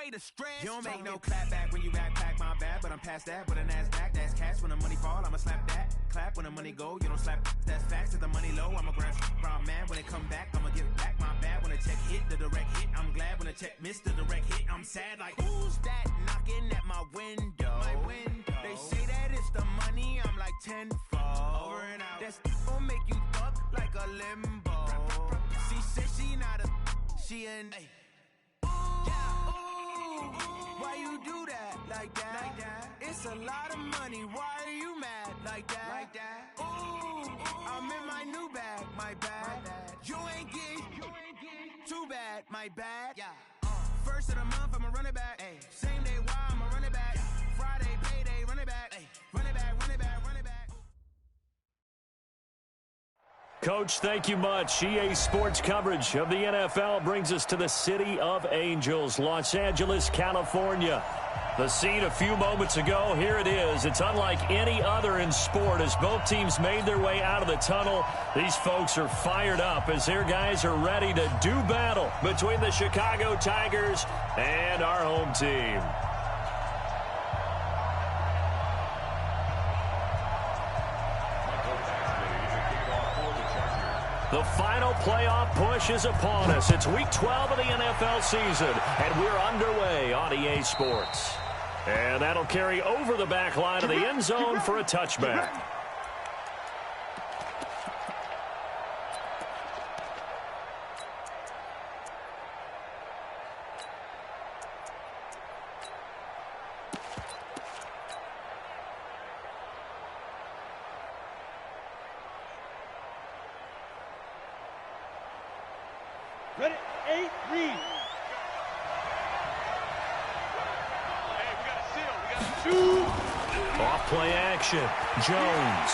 say the stress. You don't make no clap back when you backpack, my bad, but I'm past that. With a NASDAQ, that's cash. When the money fall, I'ma slap that. Clap when the money go, you don't slap. That's facts. If the money low, I'ma grab brown man. When it come back, I'ma give back my bad. When the check hit, the direct hit. I'm glad when the check missed the direct hit. I'm sad like, who's that knocking at my window? They say that it's the money, I'm like tenfold. Over and out. That's gon' make you fuck like a limbo. She said she not a, she an. Why you do that like that? It's a lot of money. Why are you mad like that? Ooh, I'm in my new bag, my bad. You ain't getting too bad, my bad. First of the month, I'ma run it back. Same day, why I'ma run it back. Friday, payday, run it back. Run it back, run it back, run it back. Coach, thank you much. EA Sports coverage of the NFL brings us to the City of Angels, Los Angeles, California. The scene a few moments ago, here it is. It's unlike any other in sport as both teams made their way out of the tunnel. These folks are fired up as their guys are ready to do battle between the Chicago Tigers and our home team. The final playoff push is upon us. It's Week 12 of the NFL season, and we're underway on EA Sports. And that'll carry over the back line of the end zone for a touchback. Ready, 8, read. Off play action. Jones.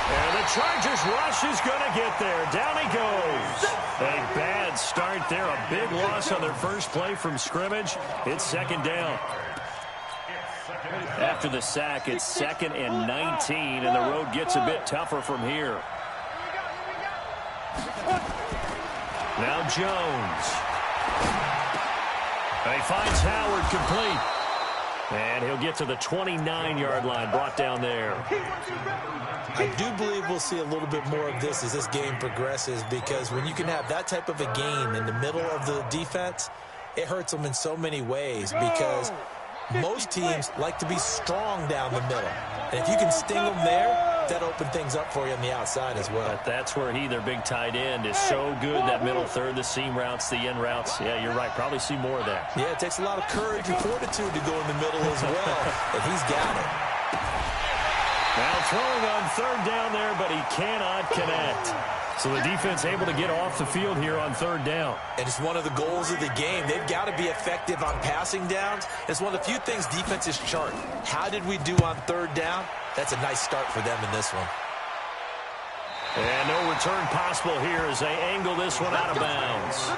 And the Chargers rush is going to get there. Down he goes. A bad start there. A big loss on their first play from scrimmage. It's second down. After the sack, it's 2nd and 19, and the road gets a bit tougher from here. Now Jones. And he finds Howard complete. And he'll get to the 29-yard line, brought down there. I do believe we'll see a little bit more of this as this game progresses, because when you can have that type of a game in the middle of the defense, it hurts them in so many ways, because most teams like to be strong down the middle. And if you can sting them there, that opens things up for you on the outside as well. But that's where he, their big tight end, is so good, that middle third, the seam routes, the end routes. Yeah, you're right. Probably see more of that. Yeah, it takes a lot of courage and fortitude to go in the middle as well, and he's got it. Now throwing on third down there, but he cannot connect. So the defense able to get off the field here on third down. And it's one of the goals of the game. They've got to be effective on passing downs. It's one of the few things defenses chart. How did we do on third down? That's a nice start for them in this one. And no return possible here as they angle this one out of bounds.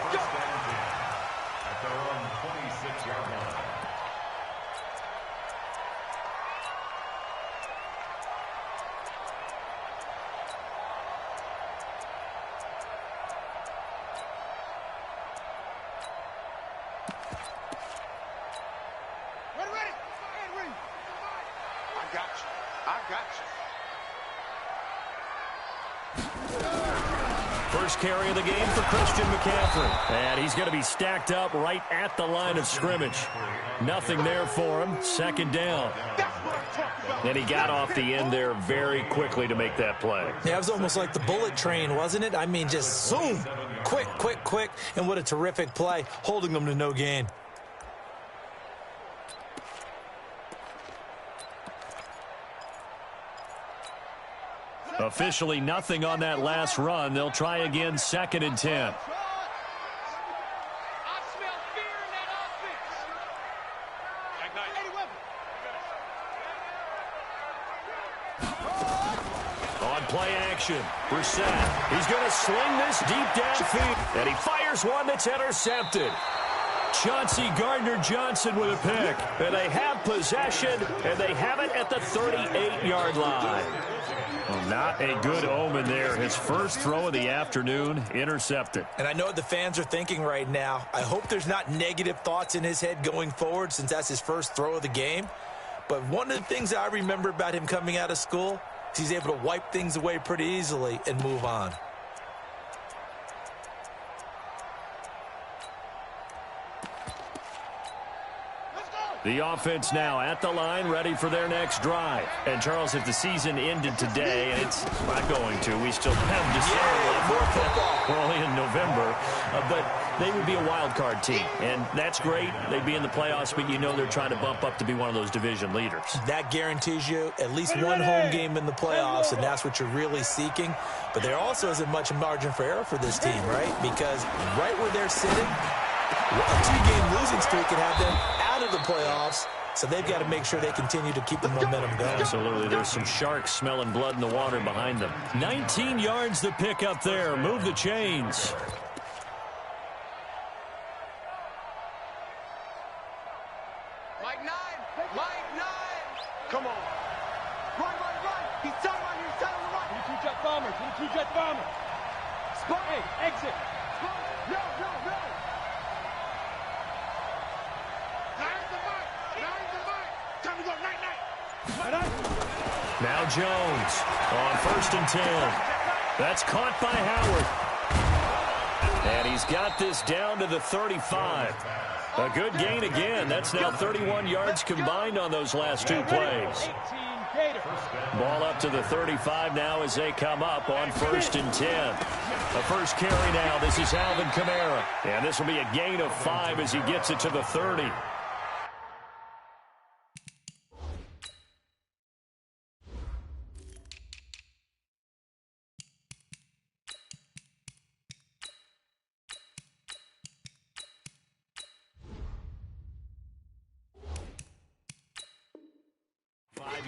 First carry of the game for Christian McCaffrey. And he's going to be stacked up right at the line of scrimmage. Nothing there for him. Second down. And he got off the end there very quickly to make that play. Yeah, it was almost like the bullet train, wasn't it? I mean, just zoom. Quick, quick, quick. And what a terrific play, holding them to no gain. Officially nothing on that last run. They'll try again, 2nd and 10. On play action, Brissett. He's going to sling this deep downfield. And he fires one that's intercepted. Chauncey Gardner-Johnson with a pick. And they have possession, and they have it at the 38-yard line. Well, not a good omen there. His first throw of the afternoon intercepted. And I know what the fans are thinking right now. I hope there's not negative thoughts in his head going forward since that's his first throw of the game. But one of the things I remember about him coming out of school is he's able to wipe things away pretty easily and move on. The offense now at the line, ready for their next drive. And, Charles, if the season ended today, and it's not going to, we still have December, more football. We're only in November, but they would be a wild card team. And that's great. They'd be in the playoffs, but you know they're trying to bump up to be one of those division leaders. That guarantees you at least one home game in the playoffs, and that's what you're really seeking. But there also isn't much margin for error for this team, right? Because right where they're sitting, a 2-game losing streak could have them out of the playoffs, so they've got to make sure they continue to keep the momentum going. Absolutely. There's some sharks smelling blood in the water behind them. 19 yards the pick up there. Move the chains. Mike 9. Come on. Run. He's tight on you. He's tight on the right. 22-jet bomber. 22-jet bomber. Spot. Hey, exit. No. Time to go, night. Now Jones on 1st and 10. That's caught by Howard. And he's got this down to the 35. A good gain again. That's now 31 yards combined on those last 2 plays. Ball up to the 35 now as they come up on 1st and 10. The first carry now. This is Alvin Kamara. And this will be a gain of 5 as he gets it to the 30.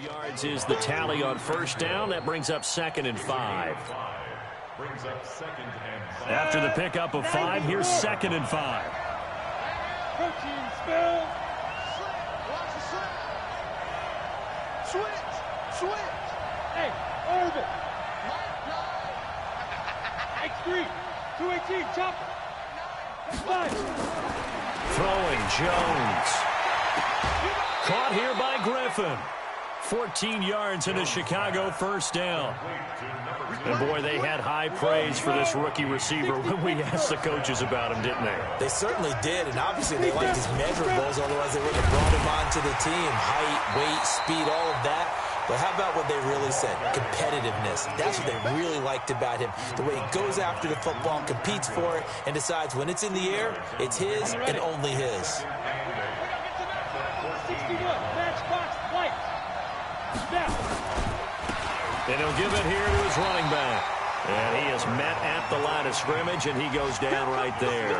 Yards is the tally on 1st down. That brings up 2nd and 5. After the pickup of 5, here's 2nd and 5. Protein spill. Watch the slip. Switch. Hey, orbit. Mike 9. X3. 218. Chopper. 5. Throwing Jones. Caught here by Griffin. 14 yards and a Chicago 1st down. And, boy, they had high praise for this rookie receiver when we asked the coaches about him, didn't they? They certainly did, and obviously they liked his measurables, otherwise they wouldn't have brought him onto the team. Height, weight, speed, all of that. But how about what they really said? Competitiveness. That's what they really liked about him. The way he goes after the football, competes for it, and decides when it's in the air, it's his and only his. 61. Matchbox flight. And he'll give it here to his running back. And he is met at the line of scrimmage, and he goes down right there.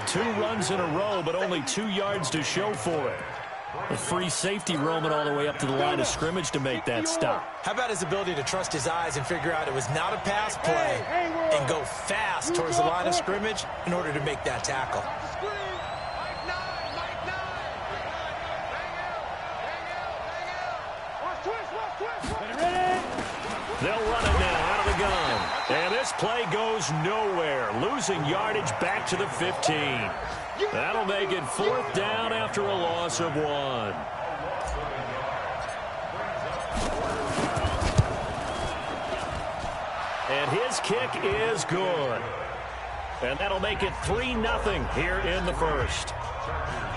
2 runs in a row, but only 2 yards to show for it. A free safety roaming all the way up to the line of scrimmage to make that stop. How about his ability to trust his eyes and figure out it was not a pass play and go fast towards the line of scrimmage in order to make that tackle? They'll run it now out of the gun. And this play goes nowhere. Losing yardage back to the 15. That'll make it 4th down after a loss of 1. And his kick is good. And that'll make it 3-0 here in the 1st.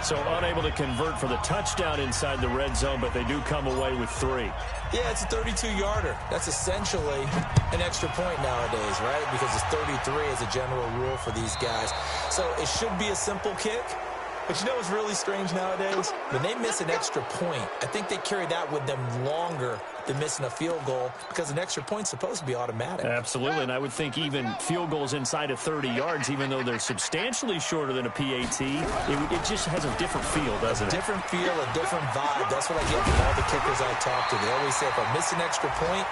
So unable to convert for the touchdown inside the red zone, but they do come away with 3. Yeah, it's a 32-yarder. That's essentially an extra point nowadays, right? Because it's 33 as a general rule for these guys. So it should be a simple kick. But you know what's really strange nowadays? When they miss an extra point, I think they carry that with them longer than missing a field goal because an extra point's supposed to be automatic. Absolutely, and I would think even field goals inside of 30 yards, even though they're substantially shorter than a PAT, it just has a different feel, doesn't it? Different feel, a different vibe. That's what I get from all the kickers I talk to. They always say, if I miss an extra point,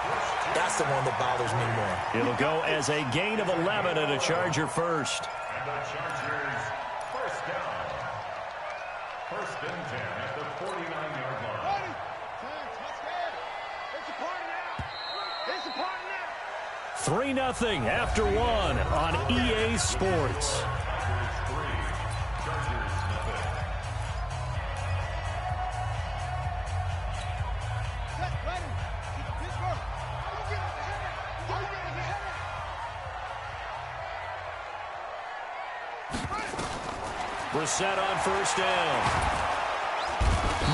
that's the one that bothers me more. It'll go as a gain of 11 and a Charger 1st. And the Chargers 1st down. 1st and 10 at the 49-yard line. It's a party now. It's a party. 3-0 after 1 on EA Sports. Brissett on first down.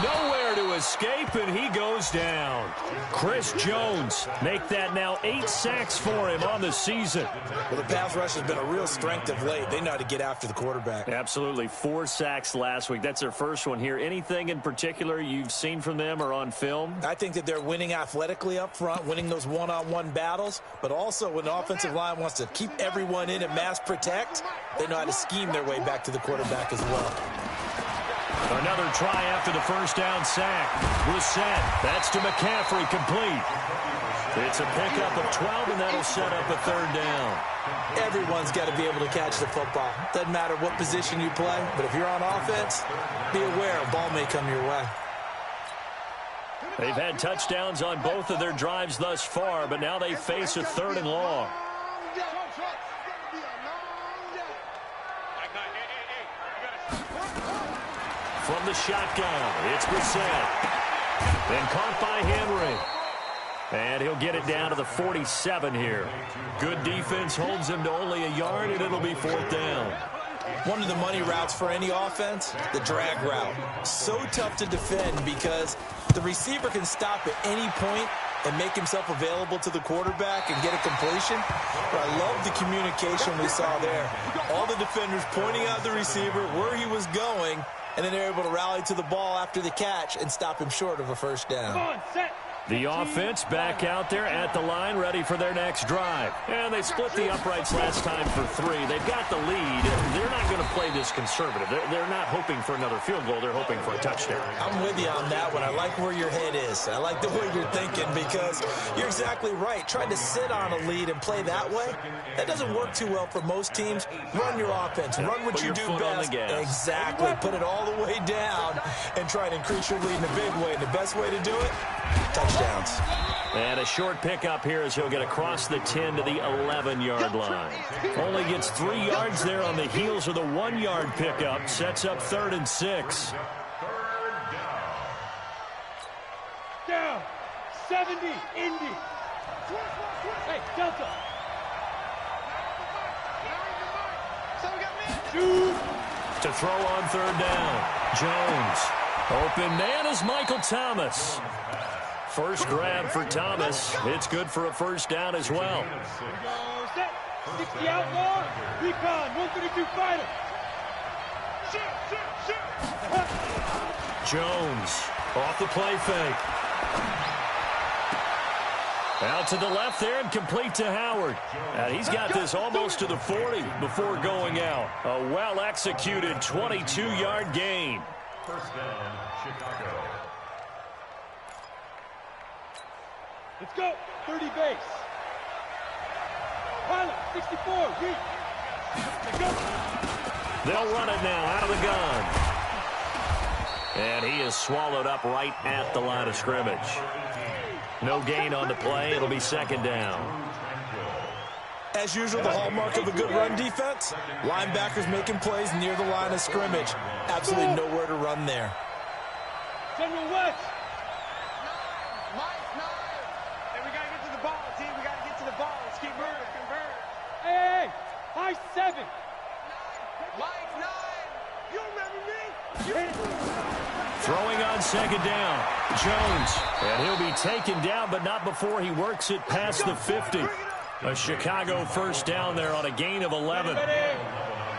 Nowhere to escape, and he goes down. Chris Jones make that now 8 sacks for him on the season. Well, the pass rush has been a real strength of late. They know how to get after the quarterback. Absolutely. 4 sacks last week. That's their first one here. Anything in particular you've seen from them or on film? I think that they're winning athletically up front, winning those one-on-one battles, but also when the offensive line wants to keep everyone in and mass protect, they know how to scheme their way back to the quarterback as well. Another try after the first down sack. Brissett, that's to McCaffrey, complete. It's a pickup of 12, and that'll set up a 3rd down. Everyone's got to be able to catch the football. Doesn't matter what position you play, but if you're on offense, be aware a ball may come your way. They've had touchdowns on both of their drives thus far, but now they face a 3rd and long. From the shotgun, it's Brissett. Then caught by Henry. And he'll get it down to the 47 here. Good defense holds him to only a yard, and it'll be 4th down. One of the money routes for any offense, the drag route. So tough to defend because the receiver can stop at any point and make himself available to the quarterback and get a completion. But I love the communication we saw there. All the defenders pointing out the receiver, where he was going, and then they're able to rally to the ball after the catch and stop him short of a 1st down. Come on, set. The offense back out there at the line, ready for their next drive. And they split the uprights last time for 3. They've got the lead. They're not going to play this conservative. They're not hoping for another field goal. They're hoping for a touchdown. I'm with you on that one. I like where your head is. I like the way you're thinking because you're exactly right. Trying to sit on a lead and play that way, that doesn't work too well for most teams. Run your offense. Run what you do best. Exactly. Put it all the way down and try to increase your lead in a big way. And the best way to do it, touchdowns. And a short pickup here as he'll get across the 10 to the 11-yard line. Only gets 3 yards there on the heels of the 1-yard pickup. Sets up 3rd and 6. Down. 70. Indy. Hey, Delta. Shoot. To throw on 3rd down. Jones. Open man is Michael Thomas. First grab for Thomas. It's good for a 1st down as well. Set. 60 outlaw. Recon. 132 fighter. Jones off the play fake. Out to the left there and complete to Howard. And he's got this almost to the 40 before going out. A well-executed 22-yard gain. 1st down, Chicago. Let's go. 30 base. Pilot. 64. Reach. Let's go. They'll run it now out of the gun. And he is swallowed up right at the line of scrimmage. No gain on the play. It'll be 2nd down. As usual, the hallmark of a good run defense, linebackers making plays near the line of scrimmage. Absolutely nowhere to run there. General West. Hey, we got to get to the ball, team. We got to get to the ball. Let's keep moving. Convert. Hey, hey. High 7. Mike 9. You remember me? Throwing on 2nd down. Jones. And he'll be taken down, but not before he works it past the 50. A Chicago 1st down there on a gain of 11.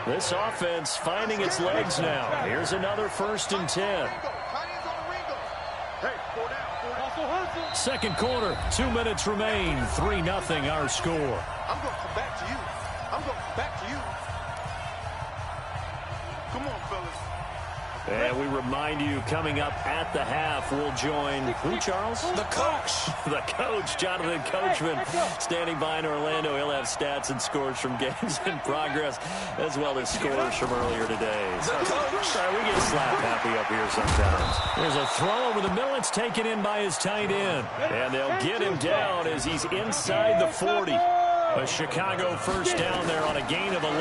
This offense finding its legs now. Here's another 1st and 10. Second quarter, 2 minutes remain. 3-0 our score. I'm going to come back to you. I'm going to come back to you. Come on, fellas. And we remind you, coming up at the half, we'll join who, Charles? The coach. The coach, Jonathan Coachman, standing by in Orlando. He'll have stats and scores from games in progress, as well as scores from earlier today. So, we get slap happy up here sometimes. There's a throw over the middle. It's taken in by his tight end. And they'll get him down as he's inside the 40. A Chicago first down there on a gain of 11.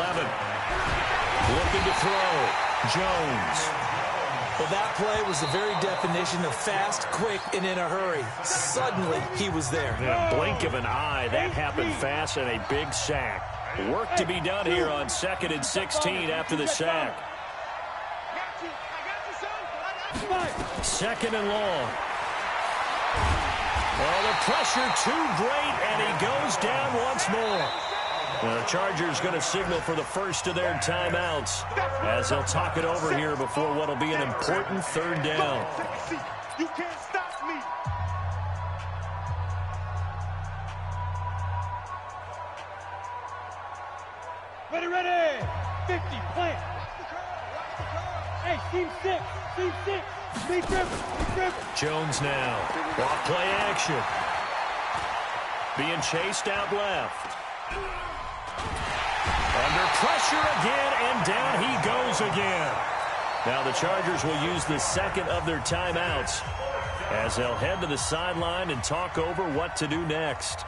Looking to throw. Jones. Well, that play was the very definition of fast, quick, and in a hurry. Suddenly, he was there. Yeah, blink of an eye. That happened fast and a big sack. Work to be done here on 2nd and 16 after the sack. 2nd and long. Well, the pressure too great, and he goes down once more. Now, the Chargers going to signal for the first of their timeouts as they'll talk it over here before what will be an important 3rd down. You can't stop me. Ready. 50, plant. Hey, team 6. Big dribble. Jones now. Off play action. Being chased out left. Under pressure again, and down he goes again. Now the Chargers will use the 2nd of their timeouts as they'll head to the sideline and talk over what to do next.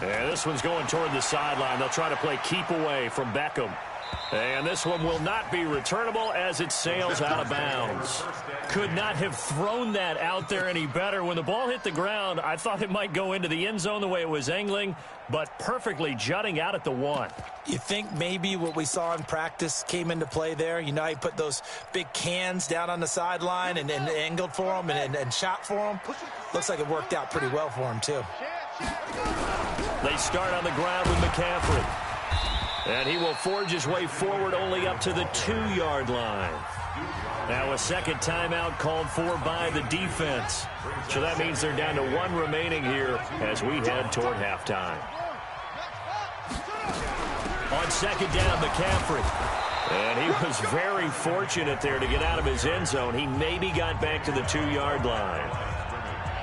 And this one's going toward the sideline. They'll try to play keep away from Beckham. And this one will not be returnable as it sails out of bounds. Could not have thrown that out there any better. When the ball hit the ground, I thought it might go into the end zone the way it was angling, but perfectly jutting out at the 1. You think maybe what we saw in practice came into play there? You know, he put those big cans down on the sideline and angled for him and shot for him. Looks like it worked out pretty well for him, too. They start on the ground with McCaffrey. And he will forge his way forward only up to the 2-yard line. Now a 2nd timeout called for by the defense. So that means they're down to 1 remaining here as we head toward halftime. On 2nd down, McCaffrey. And he was very fortunate there to get out of his end zone. He maybe got back to the 2-yard line.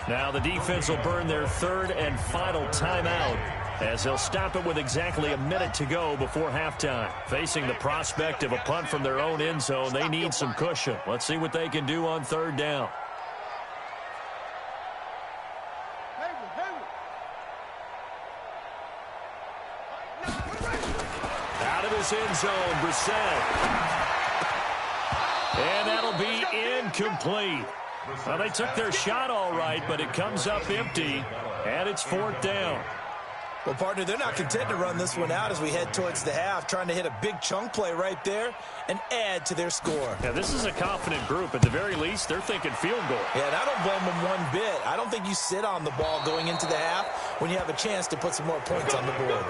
Now the defense will burn their 3rd and final timeout as they'll stop it with exactly a minute to go before halftime. Facing the prospect of a punt from their own end zone, they need some cushion. Let's see what they can do on 3rd down. Out of his end zone, Brissett. And that'll be incomplete. Well, they took their shot all right, but it comes up empty, and it's 4th down. Well, partner, they're not content to run this one out as we head towards the half, trying to hit a big chunk play right there and add to their score. Yeah, this is a confident group. At the very least, they're thinking field goal. Yeah, and I don't blame them one bit. I don't think you sit on the ball going into the half when you have a chance to put some more points on the board.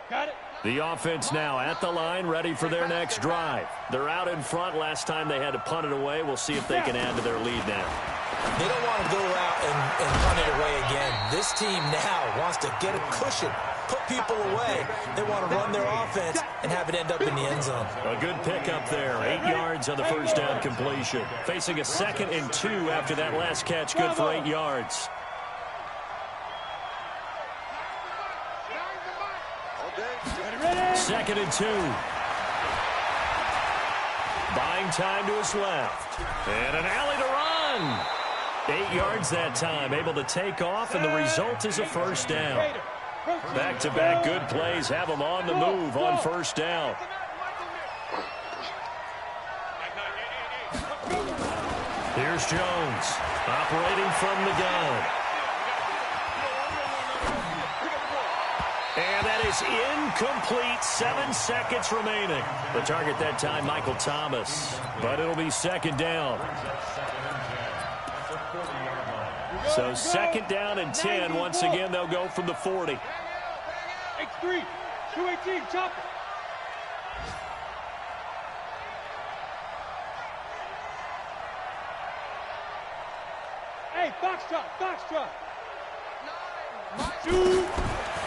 Got it. The offense now at the line, ready for their next drive. They're out in front. Last time they had to punt it away. We'll see if they can add to their lead now. They don't want to go out and punt it away again. This team now wants to get a cushion, put people away. They want to run their offense and have it end up in the end zone. A good pickup there. 8 yards on the first down completion. Facing a 2nd and 2 after that last catch. Good for 8 yards. Second and 2. Buying time to his left. And an alley to run. 8 yards that time. Able to take off, and the result is a first down. Back-to-back good plays have them on the move on first down. Here's Jones operating from the gun. And that is incomplete. 7 seconds remaining. The target that time, Michael Thomas. But it'll be 2nd down. So 2nd down and 10. Once again, they'll go from the 40. X3, 218, chop it. Hey, foxtrot. Two.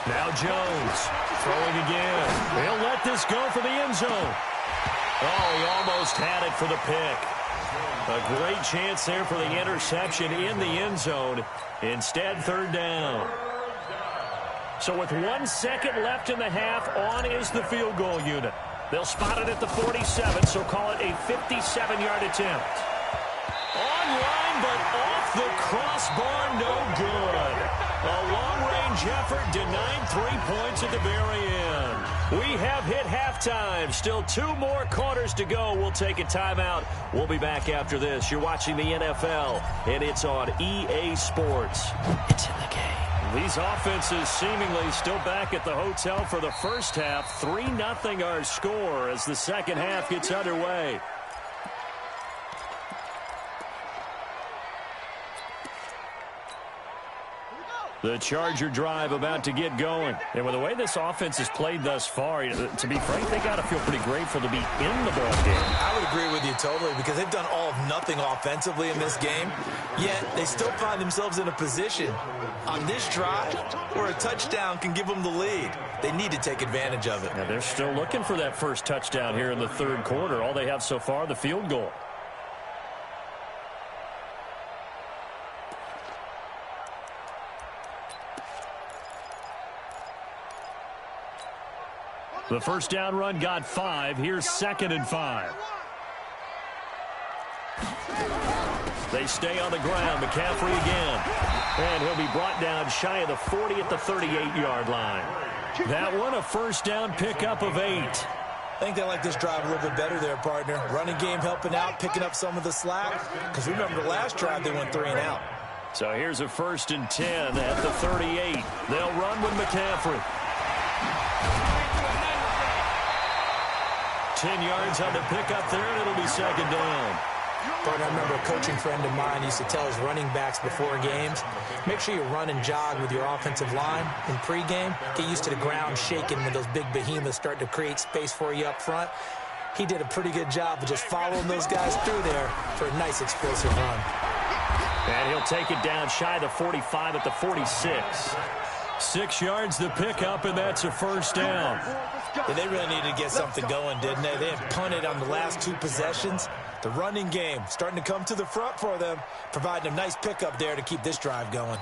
Now Jones throwing again. He'll let this go for the end zone. Oh, he almost had it for the pick. A great chance there for the interception in the end zone. Instead, 3rd down. So with 1 second left in the half, on is the field goal unit. They'll spot it at the 47, so call it a 57-yard attempt. Online, but off the crossbar, no good. A long-range effort denied 3 points at the very end. We have hit halftime. Still 2 more quarters to go. We'll take a timeout. We'll be back after this. You're watching the NFL, and it's on EA Sports. It's in the game. These offenses seemingly still back at the hotel for the first half. 3-0 our score as the second half gets underway. The Charger drive about to get going. And with the way this offense has played thus far, to be frank, they got to feel pretty grateful to be in the ball game. I would agree with you totally because they've done all of nothing offensively in this game, yet they still find themselves in a position on this drive where a touchdown can give them the lead. They need to take advantage of it. Now they're still looking for that first touchdown here in the third quarter. All they have so far, the field goal. The first down run got 5. Here's 2nd and 5. They stay on the ground. McCaffrey again. And he'll be brought down shy of the 40 at the 38-yard line. That one, a first down pickup of 8. I think they like this drive a little bit better there, partner. Running game helping out, picking up some of the slack. Because remember the last drive, they went 3 and out. So here's a 1st and 10 at the 38. They'll run with McCaffrey. 10 yards on the pickup there, and it'll be 2nd down. But I remember a coaching friend of mine used to tell his running backs before games, make sure you run and jog with your offensive line in pregame. Get used to the ground shaking when those big behemoths start to create space for you up front. He did a pretty good job of just following those guys through there for a nice explosive run. And he'll take it down shy of the 45 at the 46. 6 yards the pickup, and that's a first down. Yeah, they really needed to get something going, didn't they? They had punted on the last 2 possessions. The running game starting to come to the front for them, providing a nice pickup there to keep this drive going.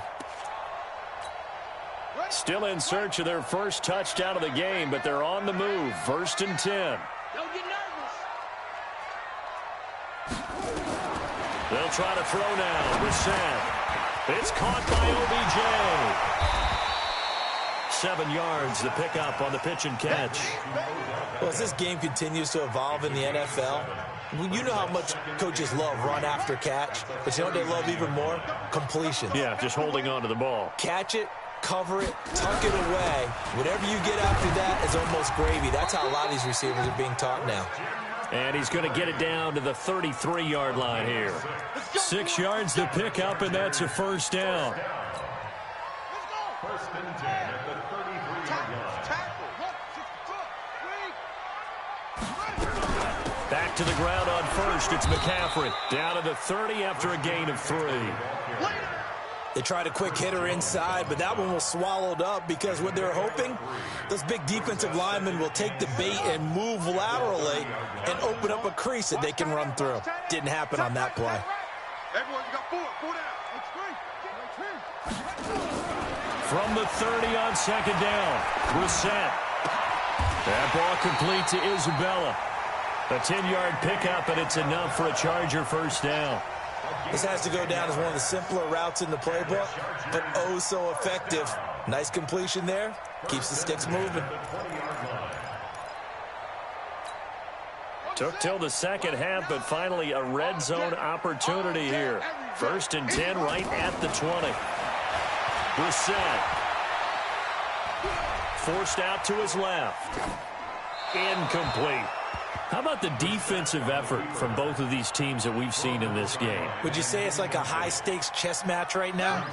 Still in search of their first touchdown of the game, but they're on the move. 1st and 10. Don't get nervous. They'll try to throw now. Brissett. It's caught by OBJ. 7 yards, the pickup on the pitch and catch. Well, as this game continues to evolve in the NFL, you know how much coaches love run after catch, but you know what they love even more? Completion. Yeah, just holding on to the ball. Catch it, cover it, tuck it away. Whatever you get after that is almost gravy. That's how a lot of these receivers are being taught now. And he's going to get it down to the 33-yard line here. 6 yards, the pickup, and that's a first down. 1st and 10 at the 33-yard line. Back to the ground on first. It's McCaffrey. Down to the 30 after a gain of 3. They tried a quick hitter inside, but that one was swallowed up because what they're hoping, those big defensive linemen will take the bait and move laterally and open up a crease that they can run through. Didn't happen on that play. Everyone, you got 4 down. From the 30 on 2nd down. Brissett. That ball complete to Isabella. A 10-yard pickup, and it's enough for a Charger first down. This has to go down as one of the simpler routes in the playbook, but oh so effective. Nice completion there. Keeps the sticks moving. Took till the second half, but finally a red zone opportunity here. 1st and 10 right at the 20. Brissett. Forced out to his left. Incomplete. How about the defensive effort from both of these teams that we've seen in this game? Would you say it's like a high-stakes chess match right now?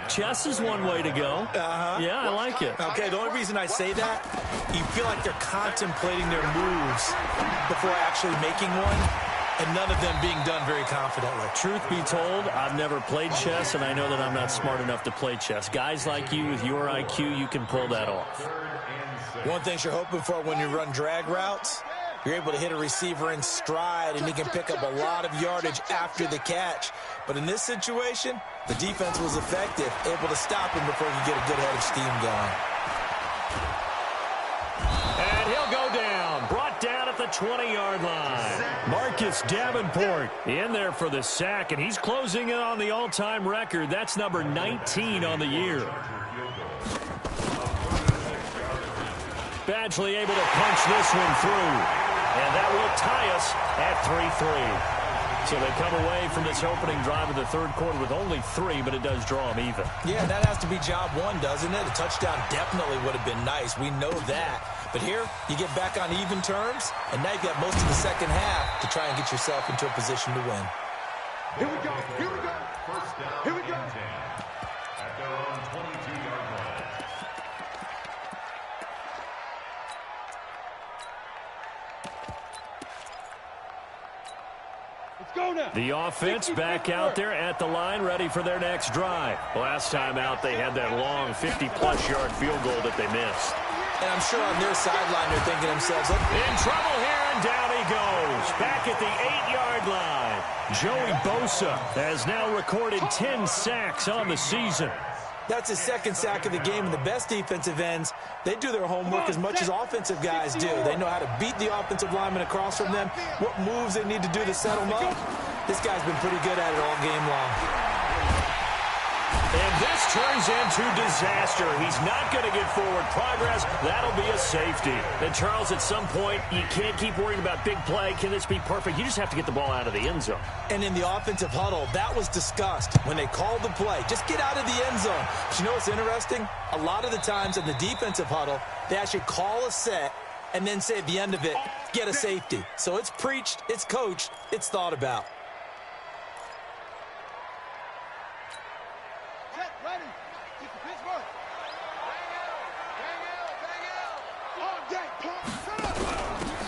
Chess is one way to go. Yeah, I like it. Okay, the only reason I say that, you feel like they're contemplating their moves before actually making one, and none of them being done very confidently. Truth be told, I've never played chess, and I know that I'm not smart enough to play chess. Guys like you with your IQ, you can pull that off. One thing you're hoping for when you run drag routes, You're able to hit a receiver in stride, and he can pick up a lot of yardage after the catch. But in this situation, the defense was effective, able to stop him before he could get a good head of steam going. And he'll go down, brought down at the 20-yard line. Marcus Davenport in there for the sack, and he's closing in on the all-time record. That's number 19 on the year. Badgley able to punch this one through, and that will tie us at 3-3. So they come away from this opening drive of the third quarter with only 3, but it does draw them even. Yeah, that has to be job one, doesn't it? A touchdown definitely would have been nice. We know that. But here, you get back on even terms, and now you've got most of the second half to try and get yourself into a position to win. Here we go. Here we go. First down. Here we go. At their own 22-yard line. Let's go now. The offense back out there at the line, ready for their next drive. Last time out, they had that long 50-plus yard field goal that they missed. And I'm sure on their sideline they're thinking to themselves, in trouble here, and down he goes. Back at the 8-yard line. Joey Bosa has now recorded 10 sacks on the season. that's his second sack of the game. And the best defensive ends, they do their homework as much as offensive guys do. They know how to beat the offensive lineman across from them, what moves they need to do to settle them up. This guy's been pretty good at it all game long. And this turns into disaster. He's not going to get forward progress. That'll be a safety. And, Charles, at some point, you can't keep worrying about big play. Can this be perfect? You just have to get the ball out of the end zone. And in the offensive huddle, that was discussed when they called the play. Just get out of the end zone. But you know what's interesting? A lot of the times in the defensive huddle, they actually call a set and then say at the end of it, get a safety. So it's preached, it's coached, it's thought about.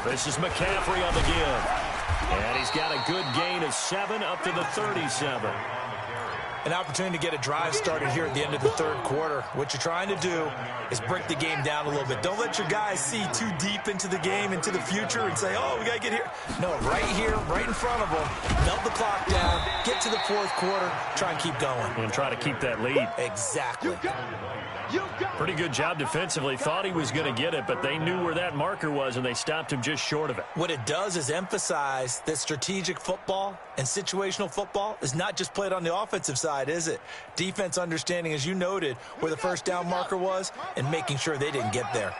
This is McCaffrey on the give. And he's got a good gain of 7 up to the 37. An opportunity to get a drive started here at the end of the third quarter. What you're trying to do is break the game down a little bit. Don't let your guys see too deep into the game, into the future, and say, oh, we got to get here. No, right here, right in front of them. Melt the clock down, get to the fourth quarter, try and keep going. And try to keep that lead. Exactly. Pretty good job defensively. Thought he was going to get it, but they knew where that marker was, and they stopped him just short of it. What it does is emphasize that strategic football and situational football is not just played on the offensive side, is it? Defense understanding, as you noted, where the first down marker was and making sure they didn't get there.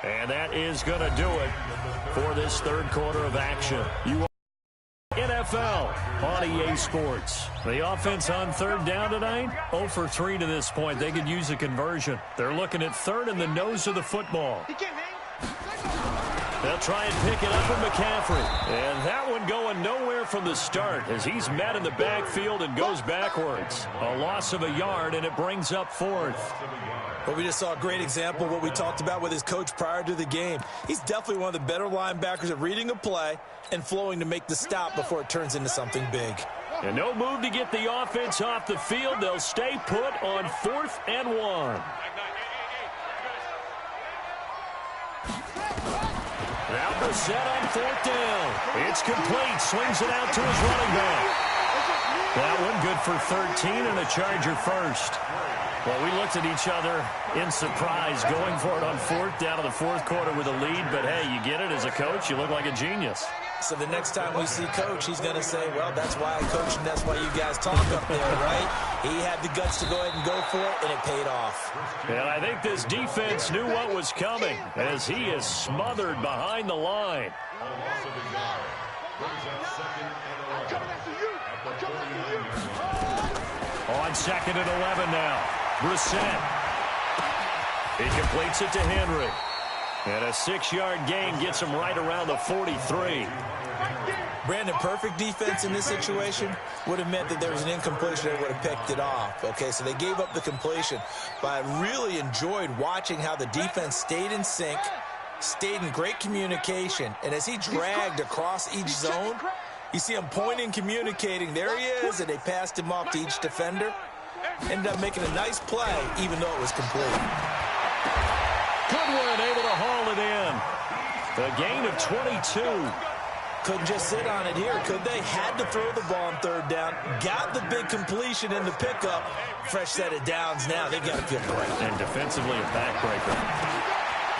And that is going to do it for this third quarter of action. NFL on EA Sports. The offense on third down tonight, 0 for 3 to this point. They could use a conversion. They're looking at third in the nose of the football. They'll try and pick it up with McCaffrey. And that one going nowhere from the start as he's met in the backfield and goes backwards. A loss of a yard, and it brings up fourth. Well, we just saw a great example of what we talked about with his coach prior to the game. He's definitely one of the better linebackers at reading a play and flowing to make the stop before it turns into something big. And no move to get the offense off the field. They'll stay put on 4th and 1. Now Brissett on 4th down. It's complete. Swings it out to his running back. That one good for 13 and a Charger first. Well, we looked at each other in surprise going for it on 4th down in the fourth quarter with a lead. But, hey, you get it as a coach. You look like a genius. So the next time we see Coach, he's going to say, well, that's why I coach and that's why you guys talk up there, right? He had the guts to go ahead and go for it, and it paid off. And I think this defense knew what was coming as he is smothered behind the line. On 2nd and 11 now. Brissett. He completes it to Henry. And a 6-yard gain gets him right around the 43. Brandon, perfect defense in this situation would have meant that there was an incompletion that would have picked it off. Okay, so they gave up the completion. But I really enjoyed watching how the defense stayed in sync, stayed in great communication. And as he dragged across each zone, you see him pointing, communicating. There he is, and they passed him off to each defender. Ended up making a nice play, even though it was complete. Goodwin able to haul it in. A gain of 22. Couldn't just sit on it here, could they? Had to throw the ball on third down. Got the big completion in the pickup. Fresh set of downs now. They've got to feel great. And defensively a backbreaker.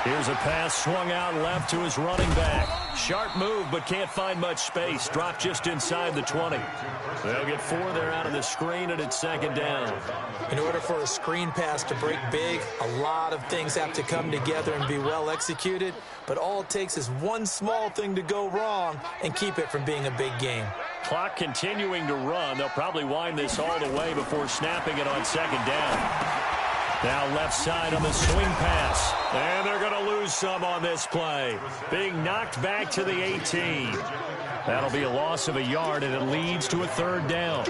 Here's a pass swung out left to his running back. Sharp move, but can't find much space. Dropped just inside the 20. They'll get 4 there out of the screen, and it's second down. In order for a screen pass to break big, a lot of things have to come together and be well executed. But all it takes is one small thing to go wrong and keep it from being a big game. Clock continuing to run. They'll probably wind this all the way before snapping it on second down. Now left side on the swing pass. And they're going to lose some on this play. Being knocked back to the 18. That'll be a loss of a yard, and it leads to a third down.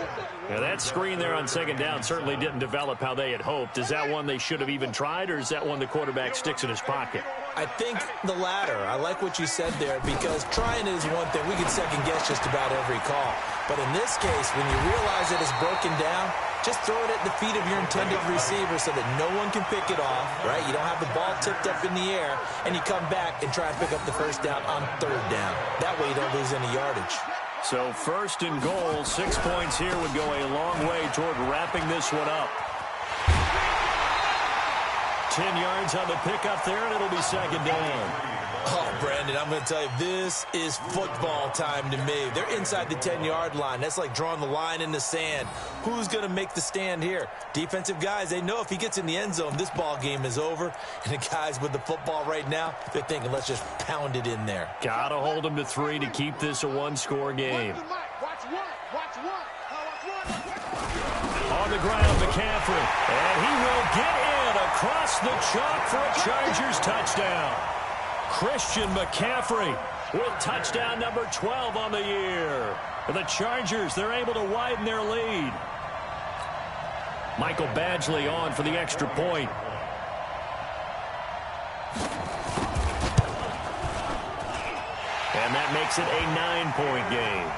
Now that screen there on second down certainly didn't develop how they had hoped. Is that one they should have even tried, or is that one the quarterback sticks in his pocket? I think the latter. I like what you said there, because trying is one thing. We can second guess just about every call. But in this case, when you realize that it's broken down, just throw it at the feet of your intended receiver so that no one can pick it off, right? You don't have the ball tipped up in the air, and you come back and try and pick up the first down on third down. That way you don't lose any yardage. So first and goal, 6 points here would go a long way toward wrapping this one up. 10 yards on the pickup there, and it'll be second down. Oh, Brandon, I'm going to tell you, this is football time to me. They're inside the 10-yard line. That's like drawing the line in the sand. Who's going to make the stand here? Defensive guys, they know if he gets in the end zone, this ball game is over. And the guys with the football right now, they're thinking, let's just pound it in there. Got to hold them to 3 to keep this a one-score game. On the ground, McCaffrey. And he will get in across the chalk for a Chargers touchdown. Christian McCaffrey with touchdown number 12 on the year. For the Chargers, they're able to widen their lead. Michael Badgley on for the extra point. And that makes it a 9-point game.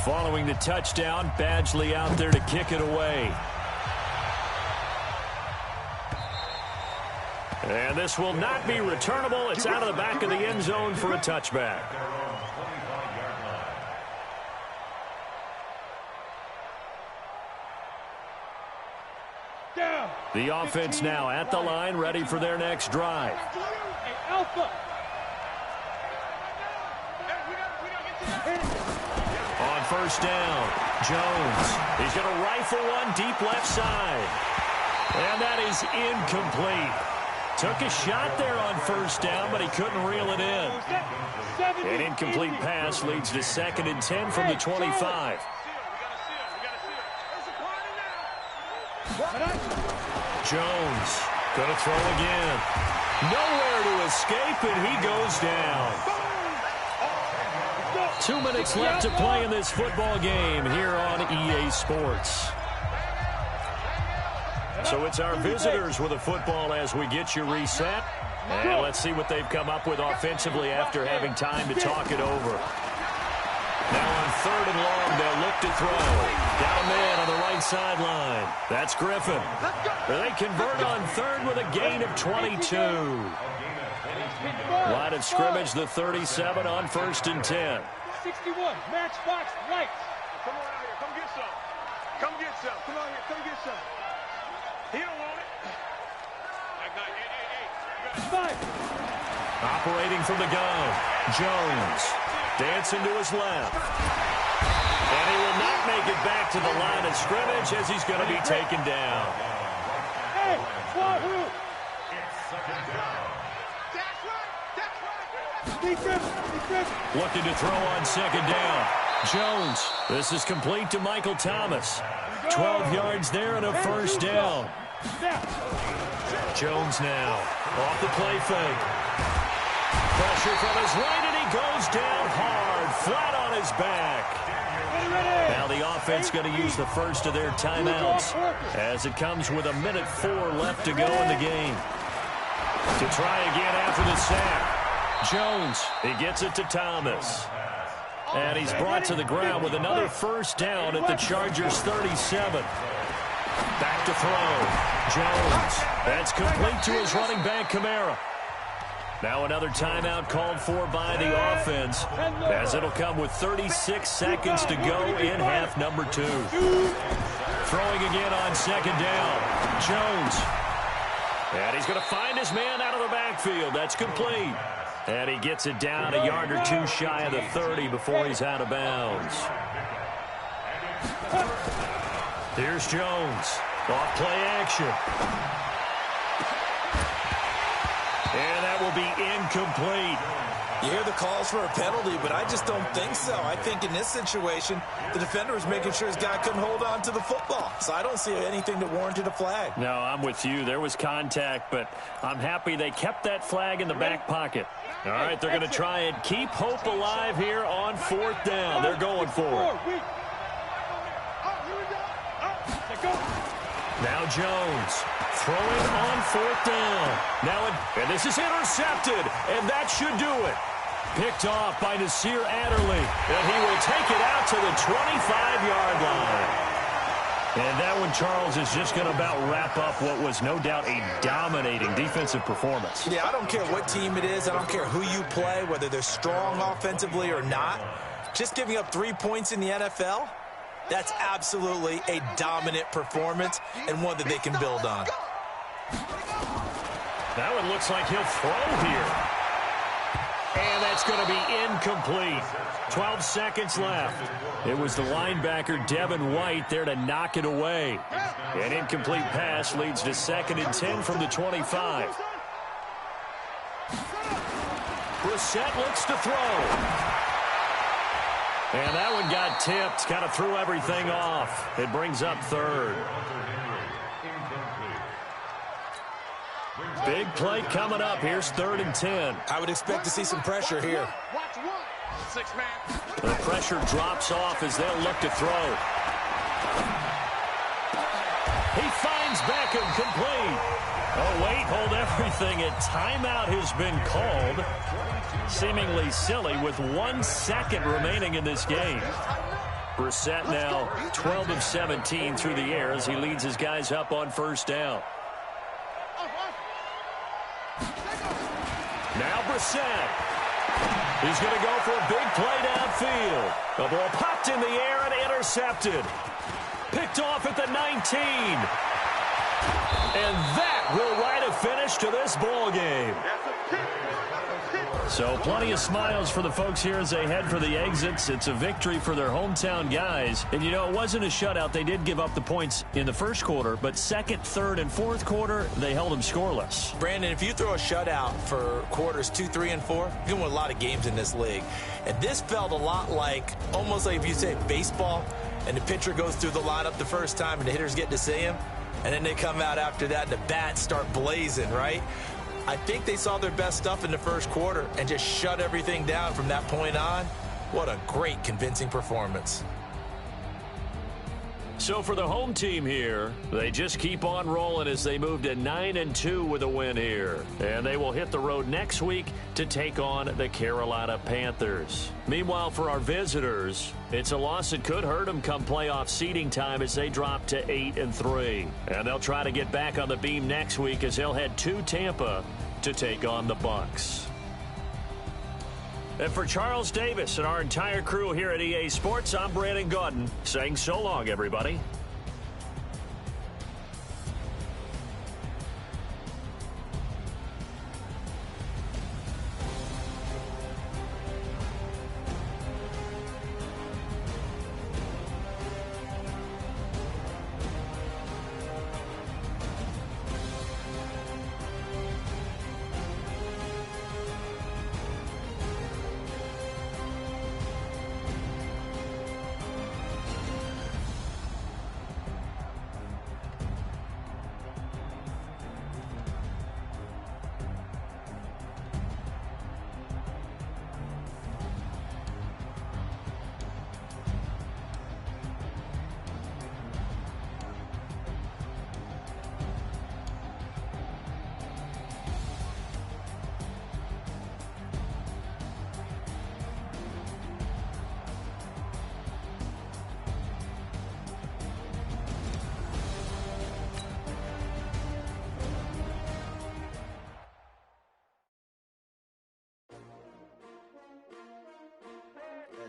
Following the touchdown, Badgley out there to kick it away. And this will not be returnable. It's out of the back of the end zone for a touchback. The offense now at the line, ready for their next drive. On first down, Jones. He's going to rifle one deep left side. And that is incomplete. Took a shot there on first down, but he couldn't reel it in. An incomplete pass leads to 2nd and 10 from the 25. Jones going to throw again. Nowhere to escape, and he goes down. 2 minutes left to play in this football game here on EA Sports. So it's our visitors with a football as we get you reset. And let's see what they've come up with offensively after having time to talk it over. Now on 3rd and long, they'll look to throw. Down man on the right sideline. That's Griffin. They convert on 3rd with a gain of 22. Line of scrimmage, the 37 on 1st and 10. 61, matchbox lights. Come on out here, come get some. Come get some. Come on here, come get some. He don't want it. Five. Operating from the gun, Jones. Dancing to his left. And he will not make it back to the line of scrimmage as he's going to be taken down. Hey, Wahoo! It's second down. That's right. Defense. Looking to throw on 2nd down. Jones. This is complete to Michael Thomas. 12 yards there and a first down. Jones now off the play fake. Pressure from his right, and he goes down hard, flat on his back. Now the offense going to use the first of their timeouts as it comes with 1:04 left to go in the game. To try again after the sack. Jones, he gets it to Thomas. And he's brought to the ground with another first down at the Chargers' 37. Back to throw. Jones. That's complete to his running back, Kamara. Now another timeout called for by the offense, as it'll come with 36 seconds to go in half number 2. Throwing again on second down. Jones. And he's going to find his man out of the backfield. That's complete. And he gets it down a yard or two shy of the 30 before he's out of bounds. Here's Jones. Off play action. And that will be incomplete. You hear the calls for a penalty, but I just don't think so. I think in this situation, the defender was making sure his guy couldn't hold on to the football. So I don't see anything that warranted a flag. No, I'm with you. There was contact, but I'm happy they kept that flag in the back pocket. All right, they're going to try and keep hope alive here on fourth down. They're going for it. Now Jones throwing on fourth down. Now, and this is intercepted, and that should do it. Picked off by Nasir Adderley, and he will take it out to the 25-yard line. And that one, Charles, is just going to about wrap up what was no doubt a dominating defensive performance. Yeah, I don't care what team it is. I don't care who you play, whether they're strong offensively or not. Just giving up 3 points in the NFL, that's absolutely a dominant performance and one that they can build on. That one looks like he'll throw here. And that's going to be incomplete. 12 seconds left. It was the linebacker, Devin White, there to knock it away. An incomplete pass leads to 2nd and 10 from the 25. Brissett looks to throw. And that one got tipped, kind of threw everything off. It brings up 3rd. Big play coming up. Here's 3rd and 10. I would expect to see some pressure here. The pressure drops off as they'll look to throw. He finds Beckham complete. Oh, wait, hold everything. A timeout has been called. Seemingly silly with 1 second remaining in this game. Brissett now 12 of 17 through the air as he leads his guys up on first down. Now Brissett. He's going to go for a big play downfield. The ball popped in the air and intercepted. Picked off at the 19. And that will write a finish to this ball game. So plenty of smiles for the folks here as they head for the exits. It's a victory for their hometown guys. And, you know, it wasn't a shutout. They did give up the points in the first quarter, but second, third, and fourth quarter, they held them scoreless. Brandon, if you throw a shutout for quarters 2, 3, and 4, you're going to win a lot of games in this league. And this felt a lot like, almost like if you say baseball, and the pitcher goes through the lineup the first time and the hitters get to see him, and then they come out after that and the bats start blazing, right? I think they saw their best stuff in the first quarter and just shut everything down from that point on. What a great, convincing performance. So for the home team here, they just keep on rolling as they move to 9-2 with a win here. And they will hit the road next week to take on the Carolina Panthers. Meanwhile, for our visitors, it's a loss that could hurt them come playoff seeding time as they drop to 8-3. And they'll try to get back on the beam next week as they'll head to Tampa to take on the Bucs. And for Charles Davis and our entire crew here at EA Sports, I'm Brandon Gaudin saying so long, everybody.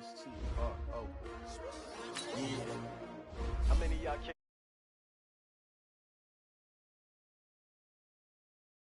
That's cheap. Oh. Yeah. How many of y'all